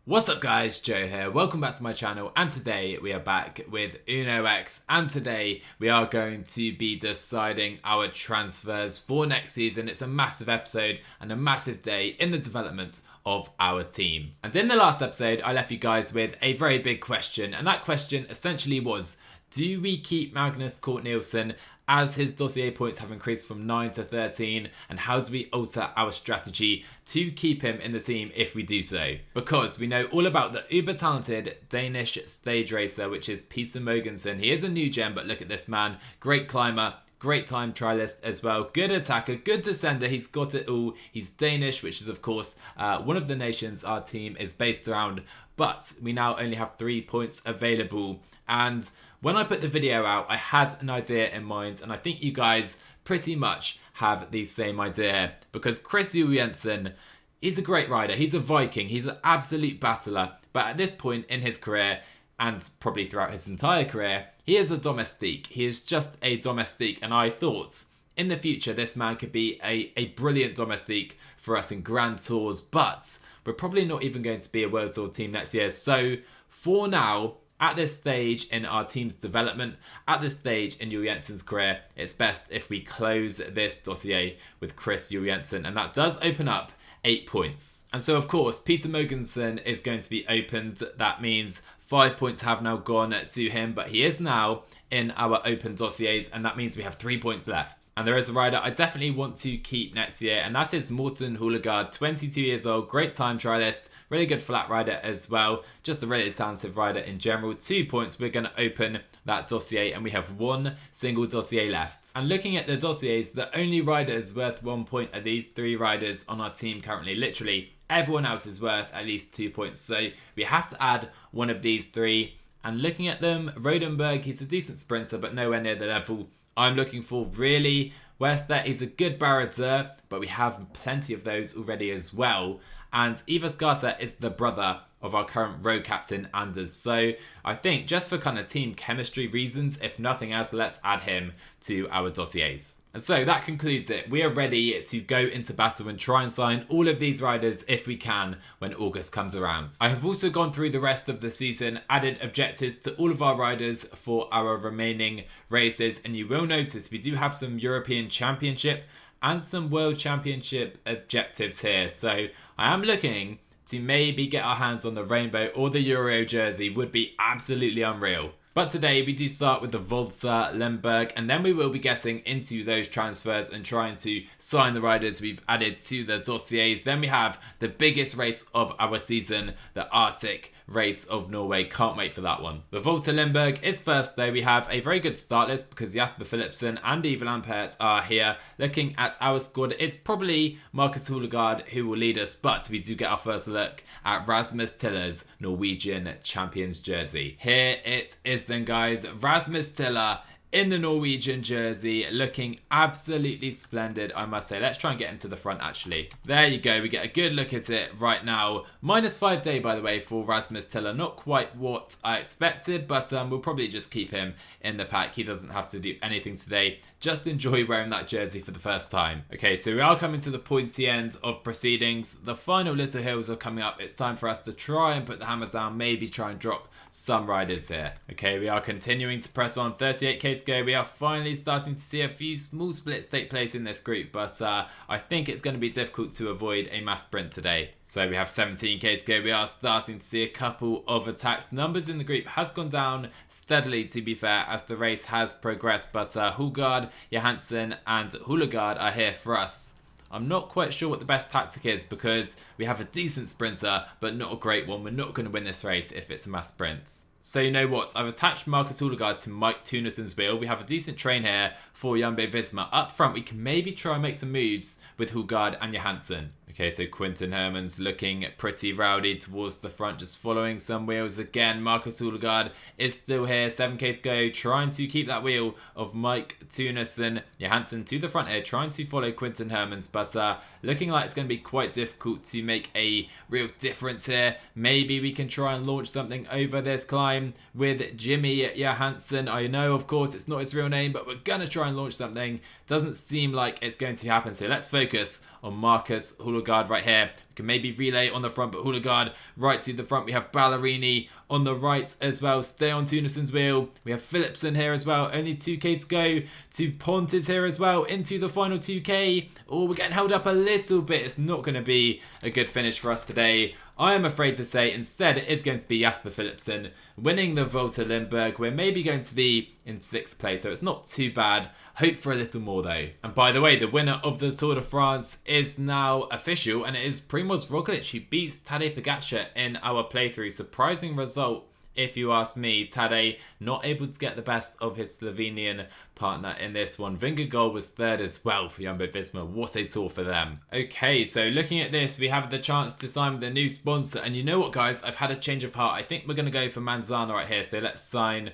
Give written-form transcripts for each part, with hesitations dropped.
What's up guys, Joe here, welcome back to my channel, and today we are back with Uno X, and today we are going to be deciding our transfers for next season. It's a massive episode and a massive day in the development of our team. And in the last episode I left you guys with a very big question, and that question essentially was, do we keep Magnus Cort Nielsen as his dossier points have increased from 9 to 13, and how do we alter our strategy to keep him in the team if we do so? Because we know all about the uber talented Danish stage racer, which is Peter Mogensen. He is a new gen, but look at this man, great climber, great time trialist as well, good attacker, good descender, he's got it all. He's Danish, which is of course one of the nations our team is based around, but we now only have 3 points available. And when I put the video out, I had an idea in mind, and I think you guys pretty much have the same idea, because Chris Jensen, he's a great rider, he's a Viking, he's an absolute battler, but at this point in his career, and probably throughout his entire career, he is a domestique. He is just a domestique, and I thought in the future this man could be a brilliant domestique for us in Grand Tours, but we're probably not even going to be a World Tour team next year. So for now, at this stage in our team's development, at this stage in Jensen's career, it's best if we close this dossier with Chris Jensen, and that does open up 8 points. And so of course Peter Mogensen is going to be opened. That means 5 points have now gone to him, but he is now in our open dossiers, and that means we have 3 points left. And there is a rider I definitely want to keep next year, and that is Morten Houlegaard, 22 years old, great time trialist, really good flat rider as well, just a really talented rider in general. 2 points, we're going to open that dossier, and we have 1 single dossier left. And looking at the dossiers, the only riders worth 1 point are these 3 riders on our team currently. Literally everyone else is worth at least 2 points, so we have to add one of these 3. And looking at them, Rodenberg, he's a decent sprinter, but nowhere near the level I'm looking for really. Wester is a good barrier, but we have plenty of those already as well. And Ivas Garza is the brother of our current road captain, Anders. So I think just for kind of team chemistry reasons, if nothing else, let's add him to our dossiers. And so that concludes it. We are ready to go into battle and try and sign all of these riders if we can when August comes around. I have also gone through the rest of the season, added objectives to all of our riders for our remaining races, and you will notice we do have some European Championship and some World Championship objectives here. So I am looking to maybe get our hands on the Rainbow or the Euro jersey. Would be absolutely unreal. But today we do start with the Volta Lemberg, and then we will be getting into those transfers and trying to sign the riders we've added to the dossiers. Then we have the biggest race of our season, the Arctic Race of Norway. Can't wait for that one. The Volta Lemberg is first though. We have a very good start list because Jasper Philipsen and Eva Lampert are here. Looking at our squad, it's probably Marcus Houlegaard who will lead us, but we do get our first look at Rasmus Tiller's Norwegian Champions jersey. Here it is then guys, Rasmus Tiller in the Norwegian jersey, looking absolutely splendid, I must say. Let's try and get him to the front actually. There you go, we get a good look at it right now. -5 day by the way for Rasmus Tiller, not quite what I expected, but we'll probably just keep him in the pack. He doesn't have to do anything today, just enjoy wearing that jersey for the first time. Okay, so we are coming to the pointy end of proceedings. The final little hills are coming up. It's time for us to try and put the hammer down, maybe try and drop some riders here. Okay, we are continuing to press on. 38k to go. We are finally starting to see a few small splits take place in this group, but I think it's going to be difficult to avoid a mass sprint today. So we have 17k to go. We are starting to see a couple of attacks. Numbers in the group has gone down steadily, to be fair, as the race has progressed, but Houlegaard, Johansson and Houlegaard are here for us. I'm not quite sure what the best tactic is because we have a decent sprinter, but not a great one. We're not going to win this race if it's a mass sprint. So you know what? I've attached Marcus Houlegaard to Mike Tunisson's wheel. We have a decent train here for Jumbo Visma. Up front, we can maybe try and make some moves with Houlegaard and Johansson. Okay, so Quinten Herman's looking pretty rowdy towards the front, just following some wheels again. Marcus Houlegaard is still here, 7k to go, trying to keep that wheel of Mike Tunisson. Johansson to the front here, trying to follow Quinten Herman's, but looking like it's going to be quite difficult to make a real difference here. Maybe we can try and launch something over this climb with Jimmy Johansson. I know, of course, it's not his real name, but we're going to try and launch something. Doesn't seem like it's going to happen, so let's focus on Marcus Houlegaard right here. We can maybe relay on the front, but Houlegaard right to the front. We have Ballerini on the right as well. Stay on Tunisson's wheel. We have Philipsen here as well. Only 2k to go. Dupont is here as well into the final 2k. Oh, we're getting held up a little bit. It's not going to be a good finish for us today. I am afraid to say instead it is going to be Jasper Philipsen winning the Volta Limburg. We're maybe going to be in 6th place, so it's not too bad. Hope for a little more though. And by the way, the winner of the Tour de France is now official, and it is Primoz Roglic who beats Tadej Pogačar in our playthrough. Surprising result, if you ask me. Tadej not able to get the best of his Slovenian partner in this one. Vingegaard was 3rd as well for Jumbo-Visma. What a tour for them. Okay, so looking at this, we have the chance to sign with a new sponsor. And you know what, guys? I've had a change of heart. I think we're going to go for Manzana right here. So let's sign...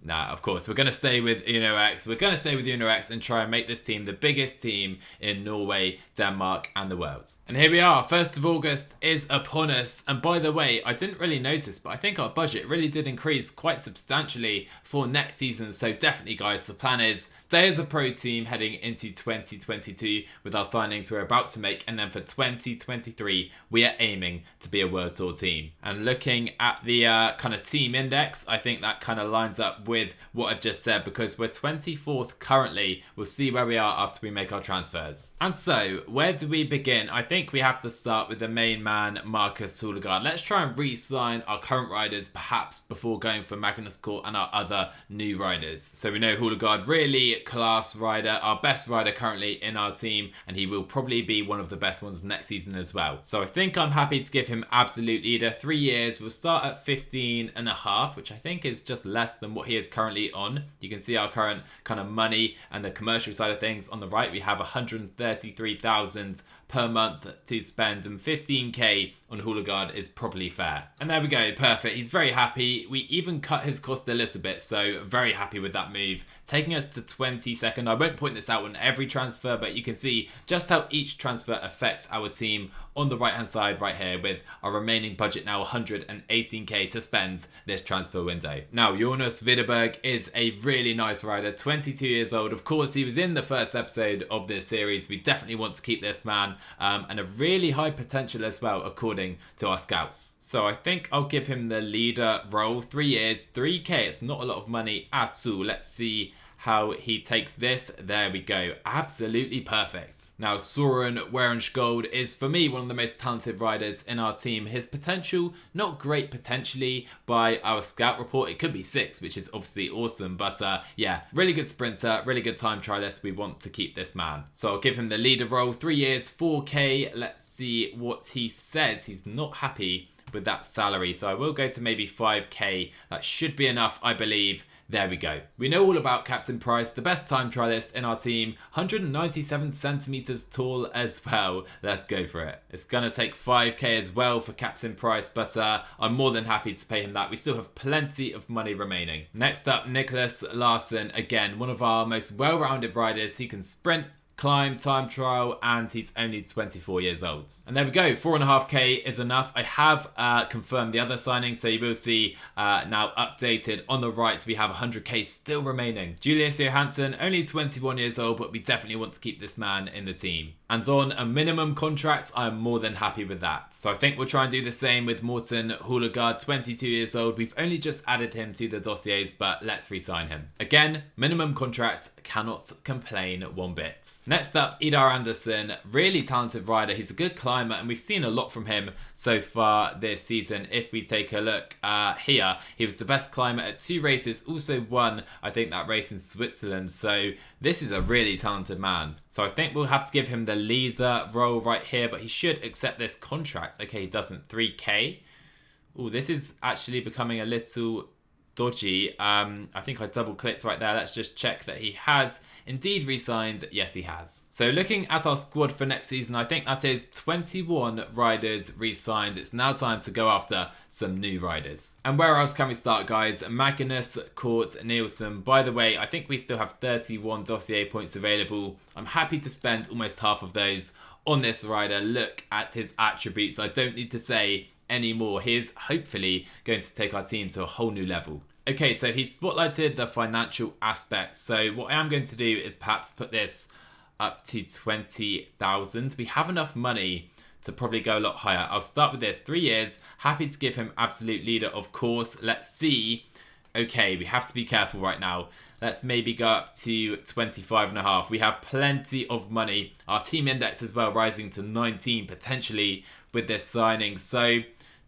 Nah, of course, we're going to stay with UnoX. We're going to stay with UnoX and try and make this team the biggest team in Norway, Denmark and the world. And here we are, 1st of August is upon us. And by the way, I didn't really notice, but I think our budget really did increase quite substantially for next season. So definitely, guys, the plan is stay as a pro team heading into 2022 with our signings we're about to make. And then for 2023, we are aiming to be a World Tour team. And looking at the kind of team index, I think that kind of lines up with what I've just said, because we're 24th currently. We'll see where we are after we make our transfers. And so, where do we begin? I think we have to start with the main man, Marcus Houlegaard. Let's try and re-sign our current riders, perhaps before going for Magnus Cort and our other new riders. So we know Houlegaard, really class rider, our best rider currently in our team, and he will probably be one of the best ones next season as well. So I think I'm happy to give him absolute leader. 3 years, we'll start at 15.5, which I think is just less than what he is currently on. You can see our current kind of money and the commercial side of things on the right. We have 133,000 per month to spend, and 15k on Houlegaard is probably fair. And there we go, perfect. He's very happy. We even cut his cost a little bit, so very happy with that move, taking us to 22nd. I won't point this out on every transfer, but you can see just how each transfer affects our team on the right hand side right here, with our remaining budget now 118k to spend this transfer window. Now, Jonas Widerberg is a really nice rider, 22 years old. Of course, he was in the first episode of this series. We definitely want to keep this man, and a really high potential as well, according to our scouts. So I think I'll give him the leader role. 3 years, 3k. It's not a lot of money at all. Let's see how he takes this. There we go. Absolutely perfect. Now, Soren Werenskjold is, for me, one of the most talented riders in our team. His potential, not great potentially by our scout report. It could be 6, which is obviously awesome. But yeah, really good sprinter, really good time trialist. We want to keep this man. So I'll give him the leader role. 3 years, 4k. Let's see what he says. He's not happy with that salary. So I will go to maybe 5k. That should be enough, I believe. There we go. We know all about Captain Price, the best time trialist in our team, 197 centimeters tall as well. Let's go for it. It's going to take 5k as well for Captain Price, but I'm more than happy to pay him that. We still have plenty of money remaining. Next up, Nicholas Larson. Again, one of our most well-rounded riders. He can sprint, climb, time trial, and he's only 24 years old. And there we go, 4.5k is enough. I have confirmed the other signings, so you will see now updated on the right. We have 100k still remaining. Julius Johansson, only 21 years old, but we definitely want to keep this man in the team. And on a minimum contract, I'm more than happy with that. So I think we'll try and do the same with Morten Houlegaard, 22 years old. We've only just added him to the dossiers, but let's re-sign him. Again, minimum contracts, cannot complain one bit. Next up, Edar Anderson, really talented rider. He's a good climber, and we've seen a lot from him so far this season. If we take a look here, he was the best climber at 2 races, also won, I think, that race in Switzerland. So this is a really talented man. So I think we'll have to give him the leader role right here, but he should accept this contract. Okay, he doesn't. 3k. Oh, this is actually becoming a little dodgy. I think I double clicked right there. Let's just check that he has indeed re-signed. Yes, he has. So looking at our squad for next season, I think that is 21 riders re-signed. It's now time to go after some new riders. And where else can we start, guys? Magnus Cort Nielsen. By the way, I think we still have 31 dossier points available. I'm happy to spend almost half of those on this rider. Look at his attributes. I don't need to say anymore. He is hopefully going to take our team to a whole new level. Okay, so he's spotlighted the financial aspects. So what I am going to do is perhaps put this up to 20,000. We have enough money to probably go a lot higher. I'll start with this. 3 years. Happy to give him absolute leader, of course. Let's see. Okay, we have to be careful right now. Let's maybe go up to 25.5. We have plenty of money. Our team index as well rising to 19 potentially with this signing. So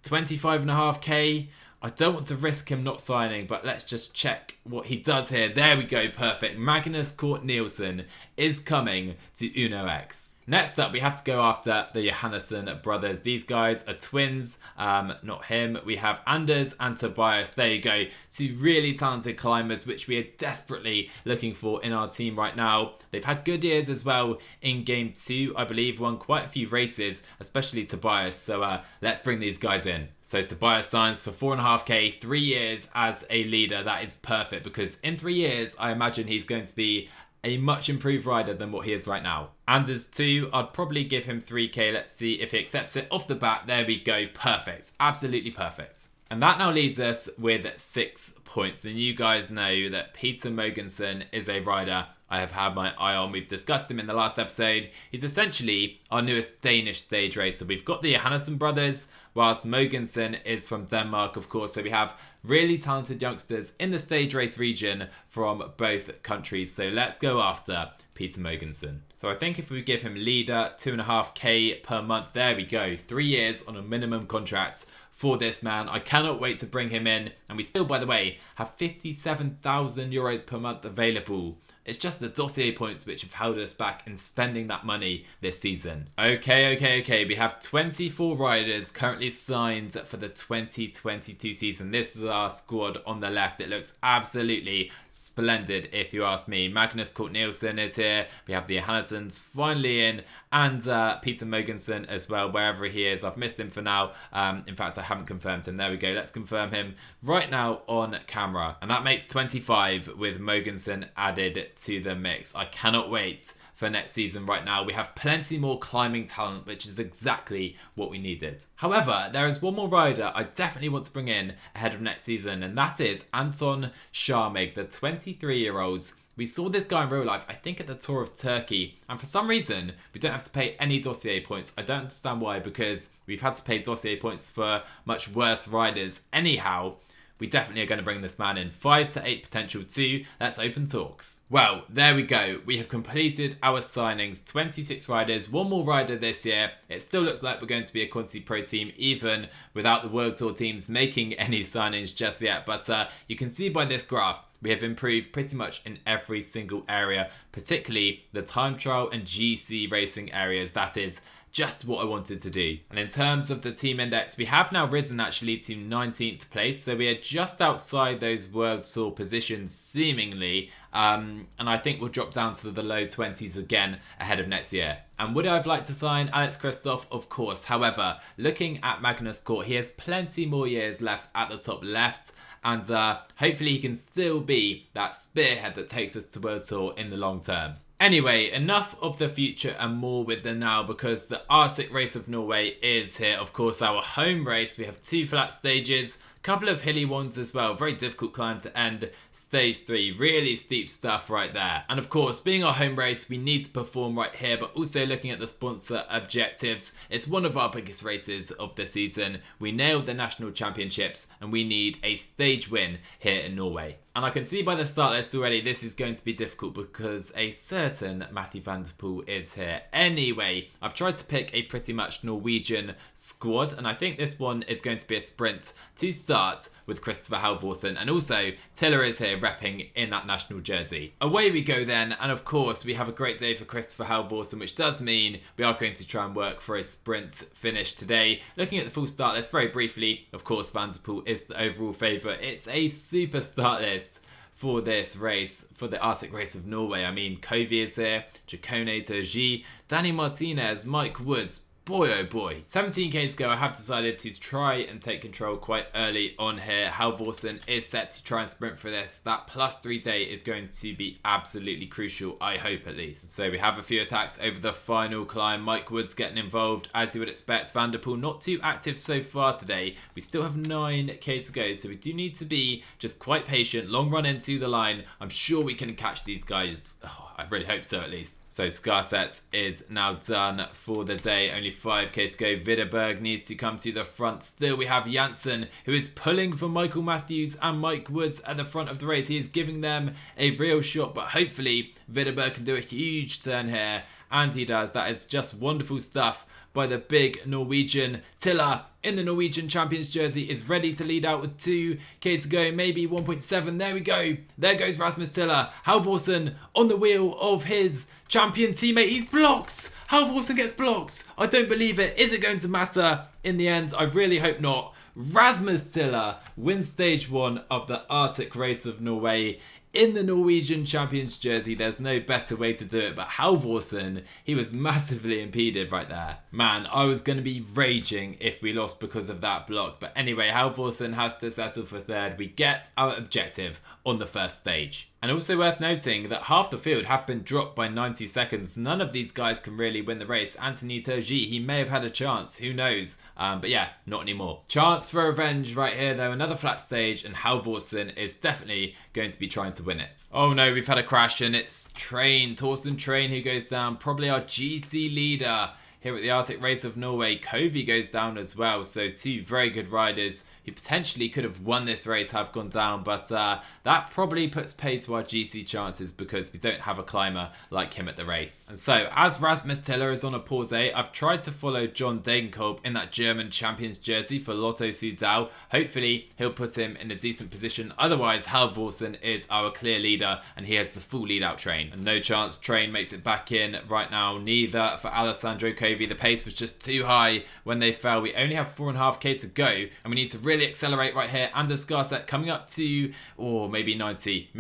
25.5k. I don't want to risk him not signing, but let's just check what he does here. There we go, perfect. Magnus Cort Nielsen is coming to UnoX. Next up, we have to go after the Johannesson brothers. These guys are twins, not him. We have Anders and Tobias. There you go. Two really talented climbers, which we are desperately looking for in our team right now. They've had good years as well in Game 2, I believe. Won quite a few races, especially Tobias. So let's bring these guys in. So Tobias signs for 4.5k, 3 years as a leader. That is perfect because in 3 years, I imagine he's going to be a much improved rider than what he is right now. Anders 2, I'd probably give him 3k. Let's see if he accepts it off the bat. There we go. Perfect. Absolutely perfect. And that now leaves us with 6 points. And you guys know that Peter Mogensen is a rider I have had my eye on. We've discussed him in the last episode. He's essentially our newest Danish stage racer. We've got the Johannesson brothers, whilst Mogensen is from Denmark, of course. So we have really talented youngsters in the stage race region from both countries. So let's go after Peter Mogensen. So I think if we give him leader, 2.5k per month, there we go. 3 years on a minimum contract for this man. I cannot wait to bring him in. And we still, by the way, have 57,000 euros per month available. It's just the dossier points which have held us back in spending that money this season. Okay. We have 24 riders currently signed for the 2022 season. This is our squad on the left. It looks absolutely splendid, if you ask me. Magnus Cort Nielsen is here. We have the Johannessons finally in. And Peter Mogensen as well, wherever he is. I've missed him for now. In fact, I haven't confirmed him. There we go. Let's confirm him right now on camera. And that makes 25 with Mogensen added to the mix. I cannot wait for next season right now. We have plenty more climbing talent, which is exactly what we needed. However, there is one more rider I definitely want to bring in ahead of next season, and that is Anton Sharma, the 23-year-old. We saw this guy in real life, I think at the Tour of Turkey, and for some reason, we don't have to pay any dossier points. I don't understand why, because we've had to pay dossier points for much worse riders anyhow. We definitely are going to bring this man in. 5 to 8 potential too. Let's open talks. Well, there we go. We have completed our signings. 26 riders, one more rider this year. It still looks like we're going to be a Quantity Pro team, even without the World Tour teams making any signings just yet. But you can see by this graph, we have improved pretty much in every single area, particularly the time trial and GC racing areas. That is just what I wanted to do. And in terms of the team index, we have now risen actually to 19th place. So we are just outside those World Tour positions seemingly. And I think we'll drop down to the low 20s again ahead of next year. And would I have liked to sign Alex Kristoff? Of course. However, looking at Magnus Cort, he has plenty more years left at the top left. And hopefully he can still be that spearhead that takes us to World Tour in the long term. Anyway, enough of the future and more with the now, because the Arctic Race of Norway is here. Of course, our home race. We have 2 flat stages, couple of hilly ones as well. Very difficult climb to end. Stage 3, really steep stuff right there. And of course, being our home race, we need to perform right here, but also looking at the sponsor objectives, it's one of our biggest races of the season. We nailed the national championships and we need a stage win here in Norway. And I can see by the start list already this is going to be difficult because a certain Matthew van der Poel is here. Anyway, I've tried to pick a pretty much Norwegian squad, and I think this one is going to be a sprint to start with Christopher Halvorsen, and also Tiller is here repping in that national jersey. Away we go then, and of course we have a great day for Christopher Halvorsen, which does mean we are going to try and work for a sprint finish today. Looking at the full start list very briefly, of course Van der Poel is the overall favourite. It's a super start list for this race, for the Arctic Race of Norway. I mean, Covey is here, Chacone Turgi, Danny Martinez, Mike Woods. Boy, oh boy. 17k to go. I have decided to try and take control quite early on here. Halvorsen is set to try and sprint for this. That +3 day is going to be absolutely crucial, I hope at least. So we have a few attacks over the final climb. Mike Woods getting involved, as you would expect. Van der Poel not too active so far today. We still have 9k to go, so we do need to be just quite patient. Long run into the line. I'm sure we can catch these guys. Oh, I really hope so at least. So Skarset is now done for the day. Only 5k to go. Videberg needs to come to the front. Still, we have Janssen, who is pulling for Michael Matthews and Mike Woods at the front of the race. He is giving them a real shot, but hopefully Videberg can do a huge turn here. And he does. That is just wonderful stuff by the big Norwegian. Tiller in the Norwegian champions jersey is ready to lead out with 2k to go, maybe 1.7. There we go. There goes Rasmus Tiller. Halvorsen on the wheel of his champion teammate. He's blocked. Halvorsen gets blocked. I don't believe it. Is it going to matter in the end? I really hope not. Rasmus Tiller wins stage 1 of the Arctic Race of Norway in the Norwegian champions jersey. There's no better way to do it, but Halvorsen, he was massively impeded right there. Man, I was going to be raging if we lost because of that block. But anyway, Halvorsen has to settle for third. We get our objective on the first stage. And also worth noting that half the field have been dropped by 90 seconds. None of these guys can really win the race. Anthony Turgi, he may have had a chance, who knows? But yeah, not anymore. Chance for revenge right here though. Another flat stage, and Halvorsen is definitely going to be trying to win it. Oh no, we've had a crash, and it's Torsten Train who goes down. Probably our GC leader here at the Arctic Race of Norway. Covey goes down as well. So 2 very good riders who potentially could have won this race have gone down, but that probably puts pay to our GC chances because we don't have a climber like him at the race. And so as Rasmus Tiller is on a pause, I've tried to follow John Degenkolb in that German champions jersey for Lotto Sudal. Hopefully he'll put him in a decent position. Otherwise, Halvorsen is our clear leader and he has the full lead out Train. And no chance Train makes it back in right now, neither for Alessandro Covey. The pace was just too high when they fell. We only have 4.5k to go and we need to really accelerate right here. Anders Skarset coming up to, or maybe 90,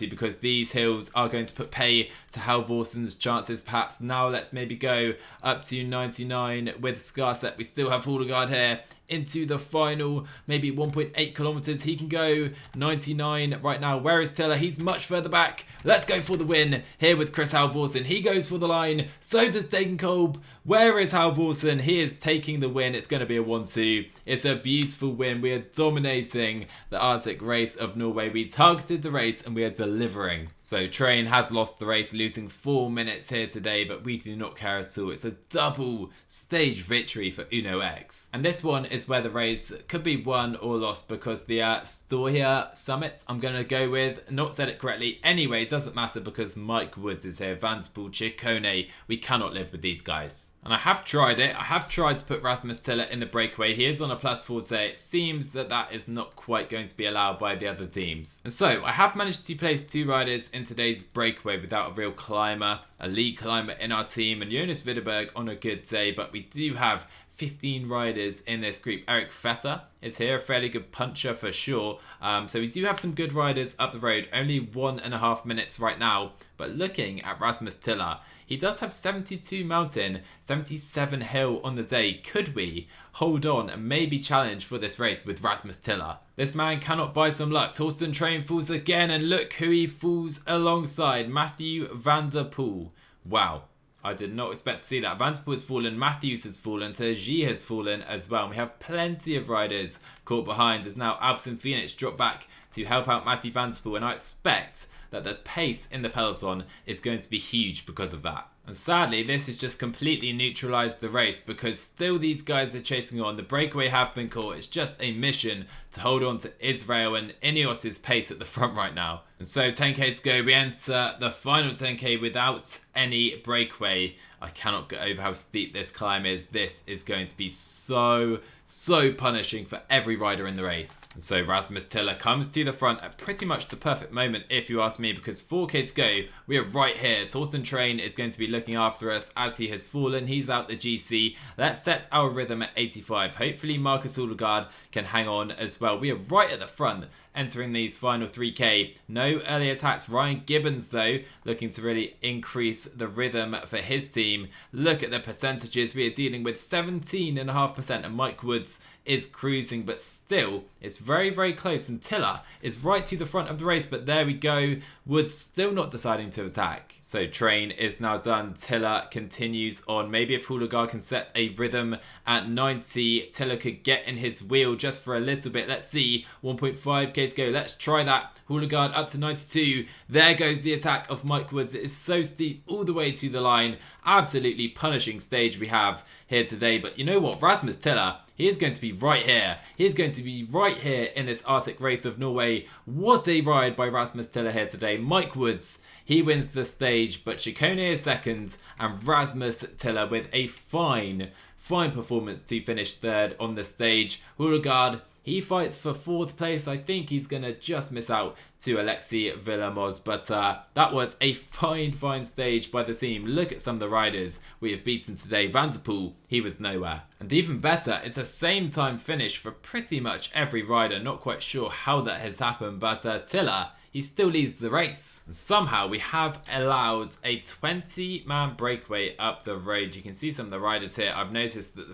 because these hills are going to put pay to Halvorsen's chances. Perhaps now let's maybe go up to 99 with Skarset. We still have Houdegaard here into the final, maybe 1.8 kilometers. He can go 99 right now. Where is Tiller? He's much further back. Let's go for the win here with Chris Halvorsen. He goes for the line. So does Degenkolb. Where is Halvorsen? He is taking the win. It's going to be a 1-2. It's a beautiful win. We are dominating the Arctic Race of Norway. We targeted the race and we are delivering. So Train has lost the race, losing 4 minutes here today, but we do not care at all. It's a double stage victory for Uno X. And this one is where the race could be won or lost because the Storhia Summit, I'm going to go with, not said it correctly. Anyway, it doesn't matter because Mike Woods is here. Vanderpool, Ciccone, we cannot live with these guys. And I have tried it. I have tried to put Rasmus Tiller in the breakaway. He is on a +4 today. It seems that that is not quite going to be allowed by the other teams. And so I have managed to place 2 riders in today's breakaway without a real climber, a lead climber in our team, and Jonas Videberg on a good day. But we do have 15 riders in this group. Eric Vetter is here, a fairly good puncher for sure. So we do have some good riders up the road. Only 1.5 minutes right now. But looking at Rasmus Tiller, he does have 72 mountain, 77 hill on the day. Could we hold on and maybe challenge for this race with Rasmus Tiller? This man cannot buy some luck. Torsten Train falls again, and look who he falls alongside. Matthew van der Poel. Wow. I did not expect to see that. Vanderpool has fallen, Matthews has fallen, Turgi has fallen as well. And we have plenty of riders caught behind as now Albson Phoenix dropped back to help out Matthew Vanderpool, and I expect that the pace in the peloton is going to be huge because of that. And sadly, this has just completely neutralised the race because still these guys are chasing on. The breakaway have been caught. It's just a mission to hold on to Israel and Ineos's pace at the front right now. And so 10k to go. We enter the final 10k without any breakaway. I cannot get over how steep this climb is. This is going to be so punishing for every rider in the race. And so Rasmus Tiller comes to the front at pretty much the perfect moment if you ask me, because 4k to go. We are right here. Torsten Train is going to be looking after us as he has fallen. He's out the GC. Let's set our rhythm at 85. Hopefully Marcus Houdegaard can hang on as well. We are right at the front entering these final 3k. No early attacks. Ryan Gibbons though looking to really increase the rhythm for his team. Look at the percentages. We are dealing with 17.5% and Mike Woods is cruising, but still it's very, very close, and Tiller is right to the front of the race, but there we go. Woods still not deciding to attack. So train is now done. Tiller continues on. Maybe if Hulagar can set a rhythm at 90, Tiller could get in his wheel just for a little bit. Let's see, 1.5k to go. Let's try that. Hulagar up to 92. There goes the attack of Mike Woods. It is so steep all the way to the line. Absolutely punishing stage we have here today. But you know what? Rasmus Tiller, he is going to be right here. He is going to be right here in this Arctic Race of Norway. What a ride by Rasmus Tiller here today. Mike Woods, he wins the stage, but Chikone is second, and Rasmus Tiller with a fine performance to finish third on the stage. Hulagar, he fights for fourth place. I think he's going to just miss out to Alexei Vilamos. But that was a fine stage by the team. Look at some of the riders we have beaten today. Van der Poel, he was nowhere. And even better, it's a same time finish for pretty much every rider. Not quite sure how that has happened, but Tiller, he still leads the race. And somehow we have allowed a 20-man breakaway up the road. You can see some of the riders here. I've noticed that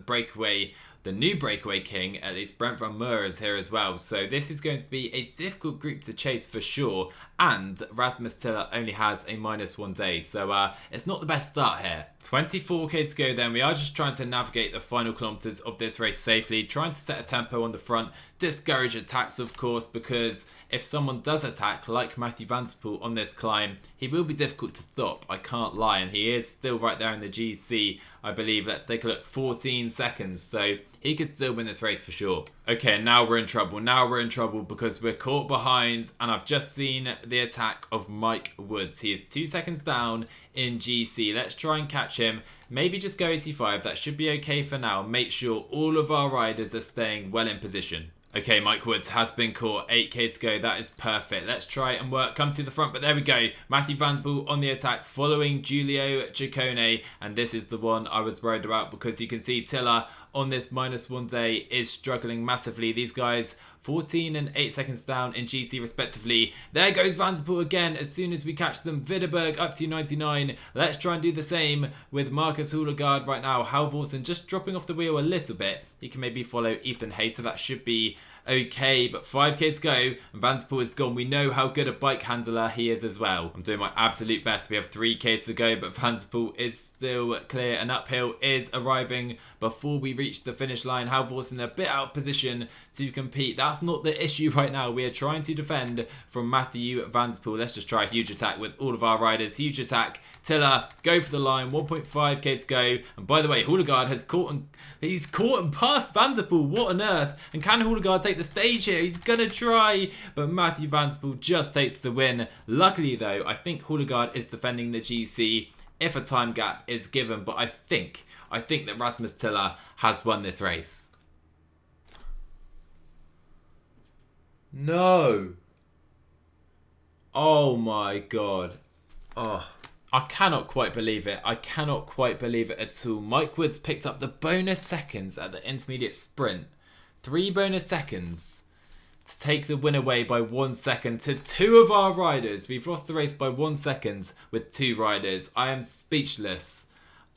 the new breakaway king, at least Brent van Moor, is here as well. So this is going to be a difficult group to chase for sure. And Rasmus Tiller only has a -1 day. So it's not the best start here. 24k to go then. We are just trying to navigate the final kilometers of this race safely. Trying to set a tempo on the front. Discourage attacks, of course, because if someone does attack, like Matthew Van der Poel on this climb, he will be difficult to stop, I can't lie, and he is still right there in the GC, I believe. Let's take a look, 14 seconds, so he could still win this race for sure. Okay, now we're in trouble, because we're caught behind, and I've just seen the attack of Mike Woods. He is 2 seconds down in GC. Let's try and catch him. Maybe just go 85, that should be okay for now. Make sure all of our riders are staying well in position. Okay, Mike Woods has been caught. 8k to go. That is perfect. Let's try and work. Come to the front, but there we go. Matthew Van der Poel on the attack, following Giulio Ciccone. And this is the one I was worried about, because you can see Tiller on this -1 day is struggling massively. These guys 14 and 8 seconds down in GC respectively. There goes Van der Poel again as soon as we catch them. Vidderberg up to 99. Let's try and do the same with Marcus Hulagar right now. Halvorsen just dropping off the wheel a little bit. He can maybe follow Ethan Hayter. That should be okay, but 5k to go, and Van der Poel is gone. We know how good a bike handler he is as well. I'm doing my absolute best. We have 3k to go, but Van der Poel is still clear, and uphill is arriving before we reach the finish line. Halvorsen a bit out of position to compete. That's not the issue right now. We are trying to defend from Matthew Van der Poel. Let's just try a huge attack with all of our riders. Huge attack. Tiller, go for the line. 1.5k to go. And by the way, Hulagar has caught and passed Van der Poel. What on earth? And can Hulagar take the stage here? He's gonna try, but Matthew Van der Poel just takes the win. Luckily though, I think Hulagar is defending the GC if a time gap is given, but I think that Rasmus Tiller has won this race. No. Oh my god. Oh, I cannot quite believe it. I cannot quite believe it at all. Mike Woods picked up the bonus seconds at the intermediate sprint. 3 bonus seconds to take the win away by 1 second to 2 of our riders. We've lost the race by 1 second with 2 riders. I am speechless.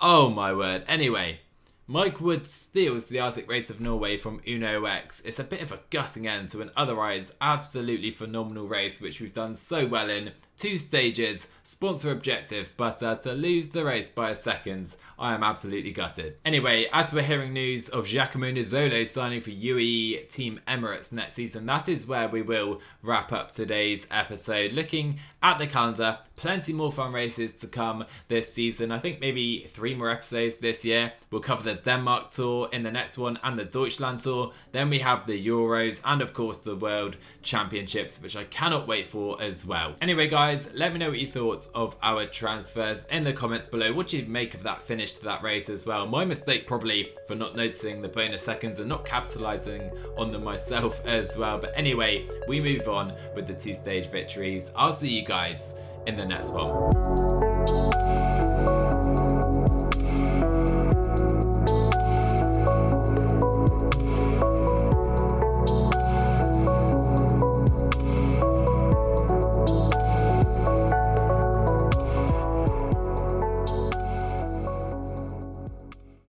Oh my word. Anyway, Mike Woods steals the Arctic Race of Norway from Uno X. It's a bit of a gutting end to an otherwise absolutely phenomenal race, which we've done so well in. 2 stages, sponsor objective, but to lose the race by a second, I am absolutely gutted. Anyway, as we're hearing news of Giacomo Nizzolo signing for UAE Team Emirates next season, that is where we will wrap up today's episode. Looking at the calendar, plenty more fun races to come this season. I think maybe 3 more episodes this year. We'll cover the Denmark Tour in the next one and the Deutschland Tour. Then we have the Euros and of course the World Championships, which I cannot wait for as well. Anyway guys, let me know what you thought of our transfers in the comments below. What do you make of that finish to that race as well? My mistake probably for not noticing the bonus seconds and not capitalizing on them myself as well. But anyway, we move on with the 2-stage victories. I'll see you guys in the next one.